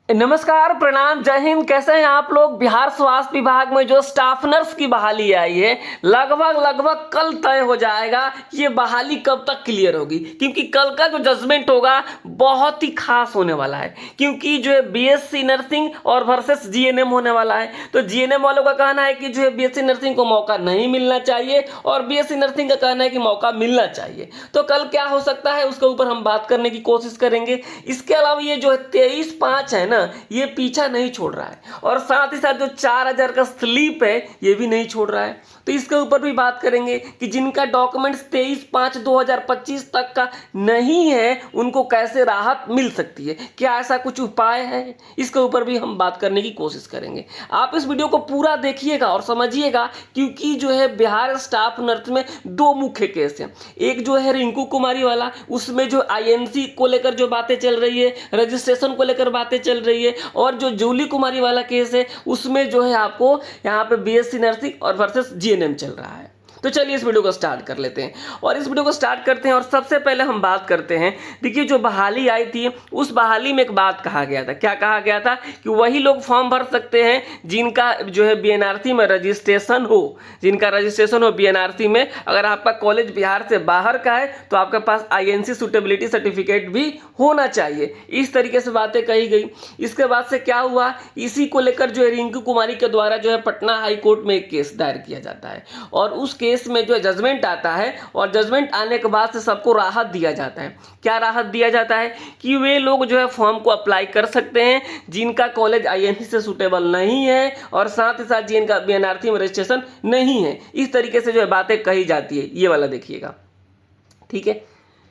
नमस्कार, प्रणाम, जय हिंद। कैसे हैं आप लोग। बिहार स्वास्थ्य विभाग में जो स्टाफ नर्स की बहाली आई है, लगभग कल तय हो जाएगा ये बहाली कब तक क्लियर होगी, क्योंकि कल का जो जजमेंट होगा बहुत ही खास होने वाला है। क्योंकि जो है बीएससी नर्सिंग और वर्सेस जीएनएम होने वाला है। तो जीएनएम वालों का कहना है कि जो है बीएससी नर्सिंग को मौका नहीं मिलना चाहिए और बीएससी नर्सिंग का कहना है कि मौका मिलना चाहिए। तो कल क्या हो सकता है उसके ऊपर हम बात करने की कोशिश करेंगे। इसके अलावा ये जो है 23/5 है ना, ये पीछा नहीं छोड़ रहा है और साथ ही साथ जो 4000 का स्लीप है ये भी नहीं छोड़ रहा है। तो इसके ऊपर भी बात करेंगे कि जिनका डॉक्यूमेंट्स 23/5/2025 तक का नहीं है उनको कैसे राहत मिल सकती है, क्या ऐसा कुछ उपाय है, इसके ऊपर भी हम बात करने की कोशिश करेंगे। आप इस वीडियो को पूरा देखिएगा और समझिएगा, क्योंकि जो है बिहार स्टाफ नर्स में दो मुख्य केस हैं। एक जो है रिंकू कुमारी वाला, उसमें जो आईएनसी को लेकर जो बातें चल रही है, रजिस्ट्रेशन को लेकर बातें चल रही है, और जो जूली कुमारी वाला केस है उसमें जो है आपको यहाँ पे बीएससी नर्सिंग और वर्सेस जीएनएम चल रहा है। तो चलिए इस वीडियो को स्टार्ट कर लेते हैं और इस वीडियो को स्टार्ट करते हैं। और सबसे पहले हम बात करते हैं, देखिए जो बहाली आई थी उस बहाली में एक बात कहा गया था। क्या कहा गया था कि वही लोग फॉर्म भर सकते हैं जिनका जो है बीएनआरसी में रजिस्ट्रेशन हो, जिनका रजिस्ट्रेशन हो बीएनआरसी में। अगर आपका कॉलेज बिहार से बाहर का है तो आपके पास आईएनसी सुटेबिलिटी सर्टिफिकेट भी होना चाहिए। इस तरीके से बातें कही गई। इसके बाद से क्या हुआ, इसी को लेकर जो है रिंकू कुमारी के द्वारा जो है पटना हाई कोर्ट में एक केस दायर किया जाता है और उस केस में जो जजमेंट आता है और जजमेंट आने के बाद से सबको राहत दिया जाता है। क्या राहत दिया जाता है कि वे लोग जो है फॉर्म को अप्लाई कर सकते हैं जिनका कॉलेज आईएनसी से सूटेबल नहीं है और साथ ही साथ जिनका बीएनआरसी में रजिस्ट्रेशन नहीं है। इस तरीके से जो है बातें कही जाती है। ये वाला देखिएगा, ठीक है।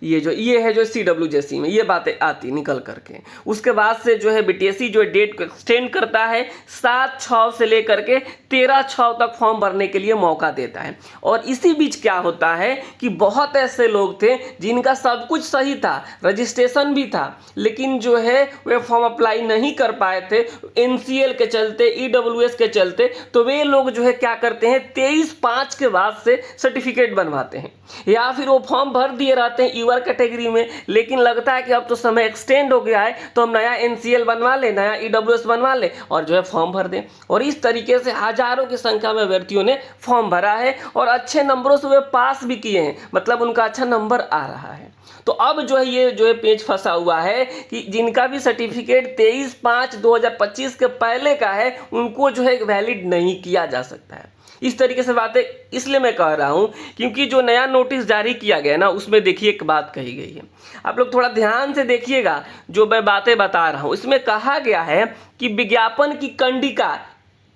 ये है जो CWJC में ये बातें आती निकल करके। उसके बाद से जो है बीटीएससी जो है डेट को एक्सटेंड करता है, 7/6 से लेकर के 13/6 तक फॉर्म भरने के लिए मौका देता है। और इसी बीच क्या होता है कि बहुत ऐसे लोग थे जिनका सब कुछ सही था, रजिस्ट्रेशन भी था, लेकिन जो है वे फॉर्म अप्लाई नहीं कर पाए थे NCL के चलते, EWS के चलते। तो वे लोग जो है क्या करते हैं, 23/5 के बाद से सर्टिफिकेट बनवाते हैं, या फिर वो फॉर्म भर दिए रहते हैं कैटेगरी में, लेकिन लगता है कि अब तो समय एक्सटेंड हो गया है तो हम नया NCL बनवा ले, नया EWS बनवा ले और जो है फॉर्म भर दें। और इस तरीके से हजारों की संख्या में व्यक्तियों ने फॉर्म भरा है और अच्छे नंबरों से वे पास भी किए हैं, मतलब उनका अच्छा नंबर आ रहा है। तो अब जो है ये जो है पेज फंसा हुआ है कि जिनका भी सर्टिफिकेट 23/5/2025 के पहले का है उनको जो है वैलिड नहीं किया जा सकता है। इस तरीके से बातें इसलिए मैं कह रहा हूं क्योंकि जो नया नोटिस जारी किया गया ना उसमें देखिए एक बात कही गई है। आप लोग थोड़ा ध्यान से देखिएगा जो मैं बातें बता रहा हूं। इसमें कहा गया है कि विज्ञापन की कंडिका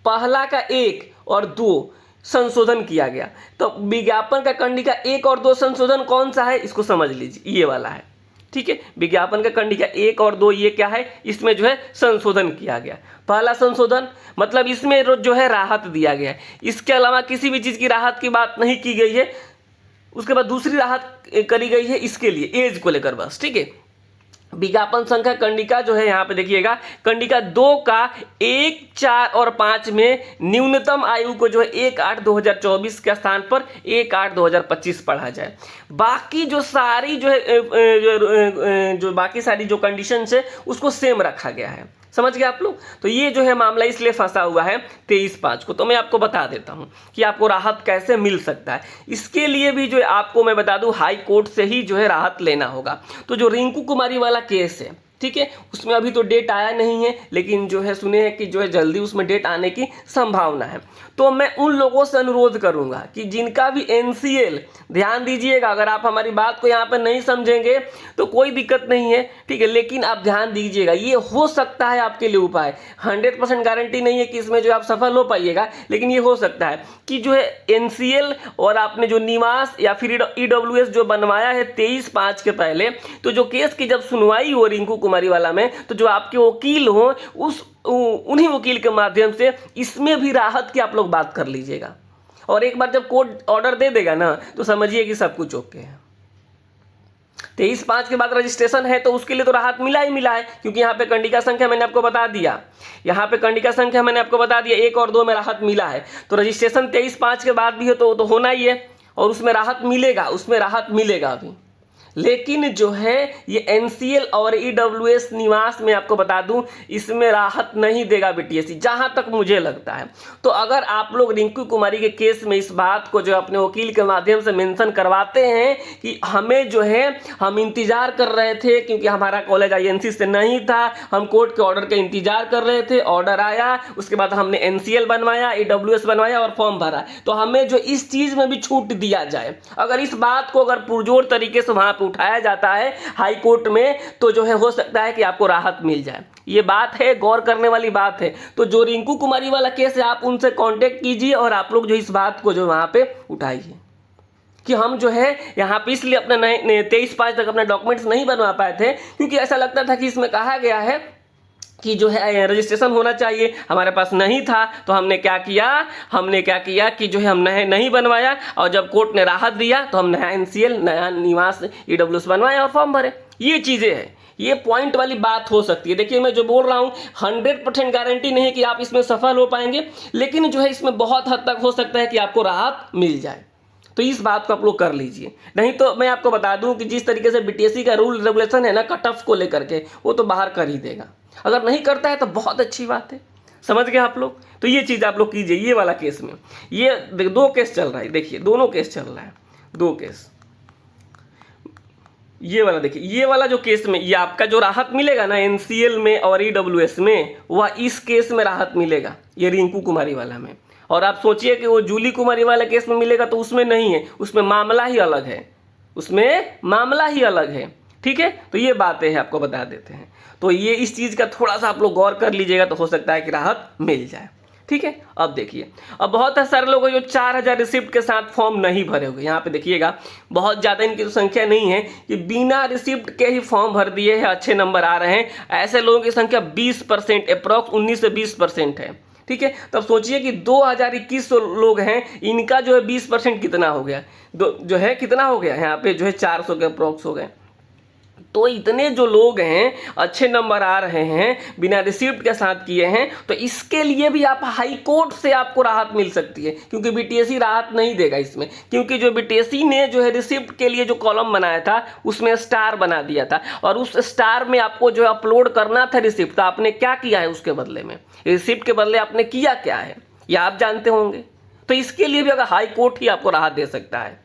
पहला का 1 और 2 संशोधन किया गया। तो विज्ञापन का कंडिका 1 और 2 संशोधन कौन सा है इसको समझ लीजिए, ये वाला है, ठीक है। विज्ञापन का कंडिका 1 और 2 ये क्या है, इसमें जो है संशोधन किया गया। पहला संशोधन मतलब इसमें जो है राहत दिया गया है, इसके अलावा किसी भी चीज की राहत की बात नहीं की गई है। उसके बाद दूसरी राहत करी गई है इसके लिए एज को लेकर बस, ठीक है। विज्ञापन संख्या कंडिका जो है यहाँ पे देखिएगा, कंडिका 2 का 1, 4 और 5 में न्यूनतम आयु को जो है 1/8/2024 के स्थान पर 1/8/2025 पढ़ा जाए। बाकी जो सारी जो है जो बाकी सारी जो कंडीशंस है उसको सेम रखा गया है। समझ गए आप लोग। तो ये जो है मामला इसलिए फंसा हुआ है 23/5 को। तो मैं आपको बता देता हूं कि आपको राहत कैसे मिल सकता है। इसके लिए भी जो है आपको मैं बता दूं हाई कोर्ट से ही जो है राहत लेना होगा। तो जो रिंकू कुमारी वाला केस है, ठीक है, उसमें अभी तो डेट आया नहीं है, लेकिन जो है सुने हैं कि जो है जल्दी उसमें डेट आने की संभावना है। तो मैं उन लोगों से अनुरोध करूंगा कि जिनका भी NCL, ध्यान दीजिएगा, अगर आप हमारी बात को यहाँ पे नहीं समझेंगे तो कोई दिक्कत नहीं है, ठीक है, लेकिन आप ध्यान दीजिएगा, ये हो सकता है आपके लिए उपाय। 100% गारंटी नहीं है कि इसमें जो आप सफल हो पाइएगा, लेकिन ये हो सकता है कि जो है NCL और आपने जो निवास या फिर EWS जो बनवाया है 23/5 के पहले, तो जो केस की जब सुनवाई हो रिंकू कुमारी वाला में, तो जो आपके वकील हो उन्हीं वकील के माध्यम से इसमें भी राहत की आप लोग बात कर लीजिएगा। और एक बार जब कोर्ट ऑर्डर दे देगा ना तो समझिए कि सब कुछ ओके है। 23/5 के बाद रजिस्ट्रेशन है तो उसके लिए तो राहत मिला ही मिला है, क्योंकि यहाँ पे कंडिका संख्या मैंने आपको बता दिया, यहाँ पे कंडिका संख्या मैंने आपको बता दिया 1 और 2 में राहत मिला है। तो रजिस्ट्रेशन 23/5 के बाद भी हो तो होना ही है और उसमें राहत मिलेगा, उसमें राहत मिलेगा अभी। लेकिन जो है ये एनसीएल और ईडब्ल्यूएस निवास में आपको बता दूं इसमें राहत नहीं देगा बीटीएससी, जहां तक मुझे लगता है। तो अगर आप लोग रिंकू कुमारी के केस में इस बात को जो अपने वकील के माध्यम से मेंशन करवाते हैं कि हमें जो है हम इंतजार कर रहे थे क्योंकि हमारा कॉलेज आईएनसी से नहीं था, हम कोर्ट के ऑर्डर का इंतजार कर रहे थे, ऑर्डर आया, उसके बाद हमने एनसीएल बनवाया, ईडब्ल्यूएस बनवाया और फॉर्म भरा, तो हमें जो इस चीज में भी छूट दिया जाए। अगर इस बात को अगर पुरजोर तरीके से वहां पे उठाया जाता है हाई कोर्ट में तो जो है हो सकता है कि आपको राहत मिल जाए। ये बात है, गौर करने वाली बात है। तो जो रिंकू कुमारी वाला केस है आप उनसे कांटेक्ट कीजिए और आप लोग जो इस बात को जो वहां पे उठाइए कि हम जो है यहाँ पे इसलिए अपने नए 23/5 तक अपने डॉक्यूमेंट्स नहीं बनवा पाए थे क्योंकि ऐसा लगता था कि इसमें कहा गया है कि जो है रजिस्ट्रेशन होना चाहिए, हमारे पास नहीं था। तो हमने क्या किया कि जो है हम नहीं बनवाया और जब कोर्ट ने राहत दिया तो हम नया एनसीएल, नया निवास, ईडब्ल्यूएस बनवाया और फॉर्म भरे। ये चीज़ें हैं, ये पॉइंट वाली बात हो सकती है। देखिए मैं जो बोल रहा हूँ 100% गारंटी नहीं है कि आप इसमें सफल हो पाएंगे, लेकिन जो है इसमें बहुत हद तक हो सकता है कि आपको राहत मिल जाए। तो इस बात को आप लोग कर लीजिए। नहीं तो मैं आपको बता दूं कि जिस तरीके से बीटीएससी का रूल रेगुलेशन है ना कट ऑफ को लेकर के, वो तो बाहर कर ही देगा। अगर नहीं करता है तो बहुत अच्छी बात है, समझ गए आप लोग। तो ये चीज़ आप लोग कीजिए। ये वाला केस में ये 2 केस चल रहा है, देखिए दोनों केस चल रहा है, 2 केस। ये वाला देखिए, ये वाला जो केस में ये आपका जो राहत मिलेगा ना एनसीएल में और ईडब्ल्यूएस में, वह इस केस में राहत मिलेगा, ये रिंकू कुमारी वाला में। और आप सोचिए कि वो जूली कुमारी वाले केस में मिलेगा तो उसमें नहीं है, उसमें मामला ही अलग है, उसमें मामला ही अलग है। ठीक है, तो ये बातें हैं, आपको बता देते हैं। तो ये इस चीज़ का थोड़ा सा आप लोग गौर कर लीजिएगा तो हो सकता है कि राहत मिल जाए। ठीक है, अब देखिए, अब बहुत सारे लोग जो 4000 रिसिप्ट के साथ फॉर्म नहीं भरे होंगे, यहाँ पे देखिएगा बहुत ज़्यादा इनकी तो संख्या नहीं है कि बिना रिसिप्ट के ही फॉर्म भर दिए हैं, अच्छे नंबर आ रहे हैं। ऐसे लोगों की संख्या 20%, अप्रॉक्स 19 से 20% है। ठीक है, तब सोचिए कि 2100 लोग हैं, इनका जो है 20% कितना हो गया, जो है कितना हो गया, यहाँ पे जो है 400 के अप्रॉक्स हो गए। तो इतने जो लोग हैं अच्छे नंबर आ रहे हैं बिना रिसिप्ट के साथ किए हैं, तो इसके लिए भी आप हाई कोर्ट से आपको राहत मिल सकती है, क्योंकि बीटीएससी राहत नहीं देगा इसमें। क्योंकि जो बीटीएससी ने जो है रिसिप्ट के लिए जो कॉलम बनाया था उसमें स्टार बना दिया था, और उस स्टार में आपको जो है अपलोड करना था रिसिप्ट। तो आपने क्या किया है उसके बदले में, रिसिप्ट के बदले आपने किया क्या है यह आप जानते होंगे। तो इसके लिए भी अगर हाई कोर्ट ही आपको राहत दे सकता है,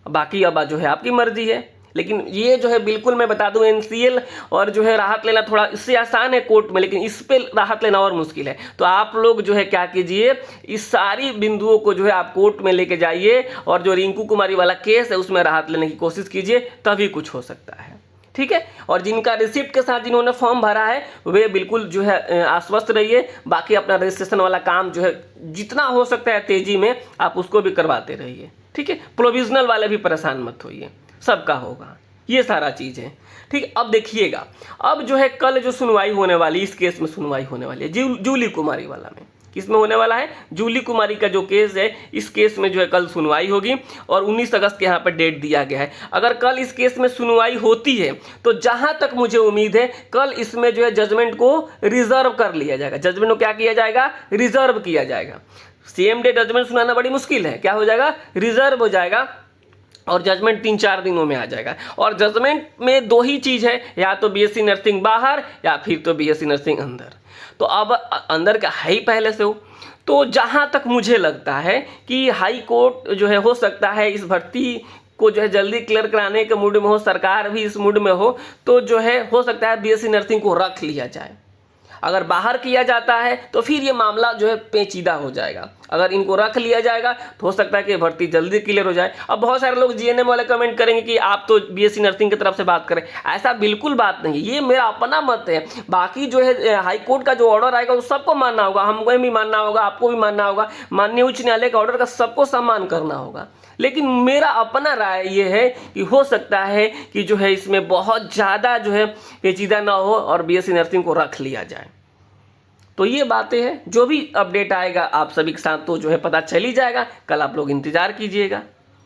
बाकी अब जो है आपकी मर्जी है। लेकिन ये जो है बिल्कुल मैं बता दूं एनसीएल और जो है राहत लेना थोड़ा इससे आसान है कोर्ट में, लेकिन इस पे राहत लेना और मुश्किल है। तो आप लोग जो है क्या कीजिए, इस सारी बिंदुओं को जो है आप कोर्ट में लेके जाइए और जो रिंकू कुमारी वाला केस है उसमें राहत लेने की कोशिश कीजिए, तभी कुछ हो सकता है। ठीक है, और जिनका रिसिप्ट के साथ जिन्होंने फॉर्म भरा है वे बिल्कुल जो है आश्वस्त रहिए। बाकी अपना रजिस्ट्रेशन वाला काम जो है जितना हो सकता है तेजी में आप उसको भी करवाते रहिए। ठीक है, प्रोविजनल वाले भी परेशान मत होइए, सबका होगा, ये सारा चीज़ है। ठीक, अब देखिएगा, अब जो है कल जो सुनवाई होने वाली, इस केस में सुनवाई होने वाली है जूली कुमारी वाला में। किसमें होने वाला है, जूली कुमारी का जो केस है, इस केस में जो है कल सुनवाई होगी और 19 अगस्त के यहाँ पर डेट दिया गया है। अगर कल इस केस में सुनवाई होती है तो जहाँ तक मुझे उम्मीद है कल इसमें जो है जजमेंट को रिजर्व कर लिया जाएगा। जजमेंट को क्या किया जाएगा, रिजर्व किया जाएगा। सेम डे जजमेंट सुनाना बड़ी मुश्किल है, क्या हो जाएगा, रिजर्व हो जाएगा और जजमेंट 3-4 दिनों में आ जाएगा। और जजमेंट में 2 ही चीज़ है, या तो बीएससी नर्सिंग बाहर या फिर तो बीएससी नर्सिंग अंदर। तो अब अंदर का है ही पहले से हो, तो जहाँ तक मुझे लगता है कि हाई कोर्ट जो है हो सकता है इस भर्ती को जो है जल्दी क्लियर कराने के मूड में हो, सरकार भी इस मूड में हो, तो जो है हो सकता है बीएससी नर्सिंग को रख लिया जाए। अगर बाहर किया जाता है तो फिर ये मामला जो है पेचीदा हो जाएगा। अगर इनको रख लिया जाएगा तो हो सकता है कि भर्ती जल्दी क्लियर हो जाए। अब बहुत सारे लोग जीएनएम वाले कमेंट करेंगे कि आप तो बीएससी नर्सिंग की तरफ से बात करें, ऐसा बिल्कुल बात नहीं, ये मेरा अपना मत है। बाकी जो है हाई कोर्ट का जो ऑर्डर आएगा वो सबको मानना होगा, हमको भी मानना होगा, आपको भी मानना होगा, माननीय उच्च न्यायालय का ऑर्डर का सबको सम्मान करना होगा। लेकिन मेरा अपना राय ये है कि हो सकता है कि जो है इसमें बहुत ज़्यादा जो है पेचीदा ना हो और बीएससी नर्सिंग को रख लिया जाए। तो ये बातें हैं, जो भी अपडेट आएगा आप सभी के साथ तो जो है पता चल ही जाएगा। कल आप लोग इंतजार कीजिएगा,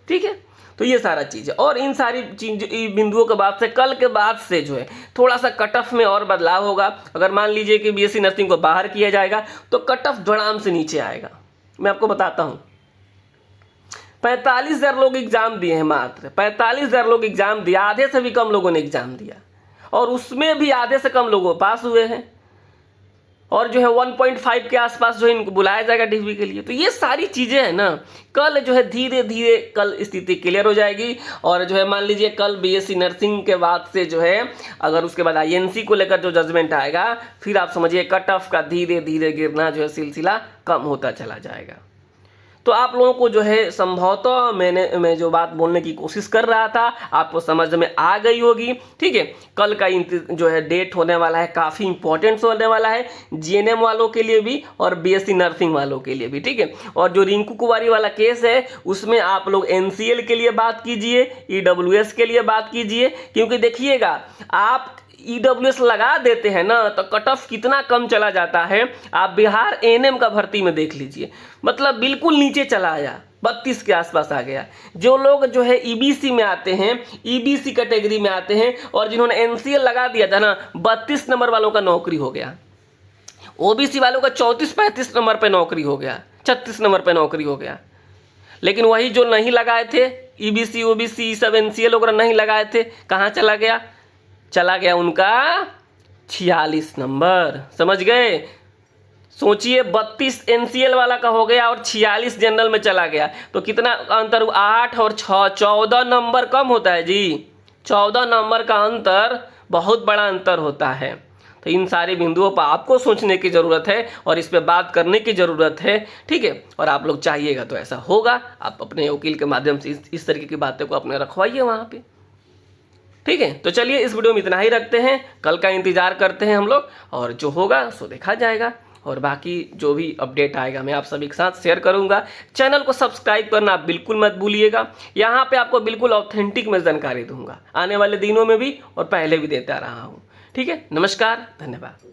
ठीक है। तो ये सारा चीज़ है, और इन सारी बिंदुओं के बाद से कल के बाद से जो है थोड़ा सा कट ऑफ में और बदलाव होगा। अगर मान लीजिए कि बीएससी नर्सिंग को बाहर किया जाएगा तो कट ऑफ धड़ाम से नीचे आएगा। मैं आपको बताता हूँ, 45,000 लोग एग्जाम दिए हैं, मात्र 45,000 लोग एग्जाम दिया, आधे से भी कम लोगों ने एग्जाम दिया और उसमें भी आधे से कम लोगों पास हुए हैं। और जो है 1.5 के आसपास जो है इनको बुलाया जाएगा डिग्री के लिए। तो ये सारी चीज़ें हैं ना, कल जो है धीरे धीरे कल स्थिति क्लियर हो जाएगी। और जो है मान लीजिए कल बीएससी नर्सिंग के बाद से जो है अगर उसके बाद आईएनसी को लेकर जो जजमेंट आएगा, फिर आप समझिए कट ऑफ का धीरे धीरे गिरना जो है सिलसिला कम होता चला जाएगा। तो आप लोगों को जो है संभवतः मैं जो बात बोलने की कोशिश कर रहा था आपको समझ में आ गई होगी। ठीक है, कल का जो है डेट होने वाला है, काफ़ी इंपॉर्टेंट होने वाला है जीएनएम वालों के लिए भी और बीएससी नर्सिंग वालों के लिए भी। ठीक है, और जो रिंकू कुमारी वाला केस है उसमें आप लोग एनसीएल के लिए बात कीजिए, ईडब्ल्यूएस के लिए बात कीजिए, क्योंकि देखिएगा आप ईडब्ल्यूएस लगा देते हैं ना तो कट ऑफ कितना कम चला जाता है। आप बिहार एएनएम का भर्ती में देख लीजिए, मतलब बिल्कुल नीचे चला आया, 32 के आसपास आ गया। जो लोग जो है ईबीसी में आते हैं, ईबीसी कैटेगरी में आते हैं और जिन्होंने एनसीएल लगा दिया था ना, 32 नंबर वालों का नौकरी हो गया। ओबीसी वालों का 34-35 नंबर पे नौकरी हो गया, 36 नंबर पे नौकरी हो गया। लेकिन वही जो नहीं लगाए थे, ईबीसी ओबीसी सब एनसीएल वगैरह नहीं लगाए थे, कहाँ चला गया? चला गया उनका 46 नंबर। समझ गए? सोचिए 32 एनसीएल वाला का हो गया और 46 जनरल में चला गया, तो कितना अंतर? 8 और 6 14 नंबर कम होता है जी। 14 नंबर का अंतर बहुत बड़ा अंतर होता है। तो इन सारे बिंदुओं पर आपको सोचने की ज़रूरत है और इस पर बात करने की ज़रूरत है। ठीक है, और आप लोग चाहिएगा तो ऐसा होगा। आप अपने वकील के माध्यम से इस तरीके की बातें को अपने रखवाइए वहाँ पे। ठीक है, तो चलिए इस वीडियो में इतना ही रखते हैं, कल का इंतजार करते हैं हम लोग और जो होगा सो देखा जाएगा। और बाकी जो भी अपडेट आएगा मैं आप सभी के साथ शेयर करूंगा। चैनल को सब्सक्राइब करना आप बिल्कुल मत भूलिएगा, यहाँ पे आपको बिल्कुल ऑथेंटिक मैं जानकारी दूंगा, आने वाले दिनों में भी और पहले भी देता रहा हूँ। ठीक है, नमस्कार, धन्यवाद।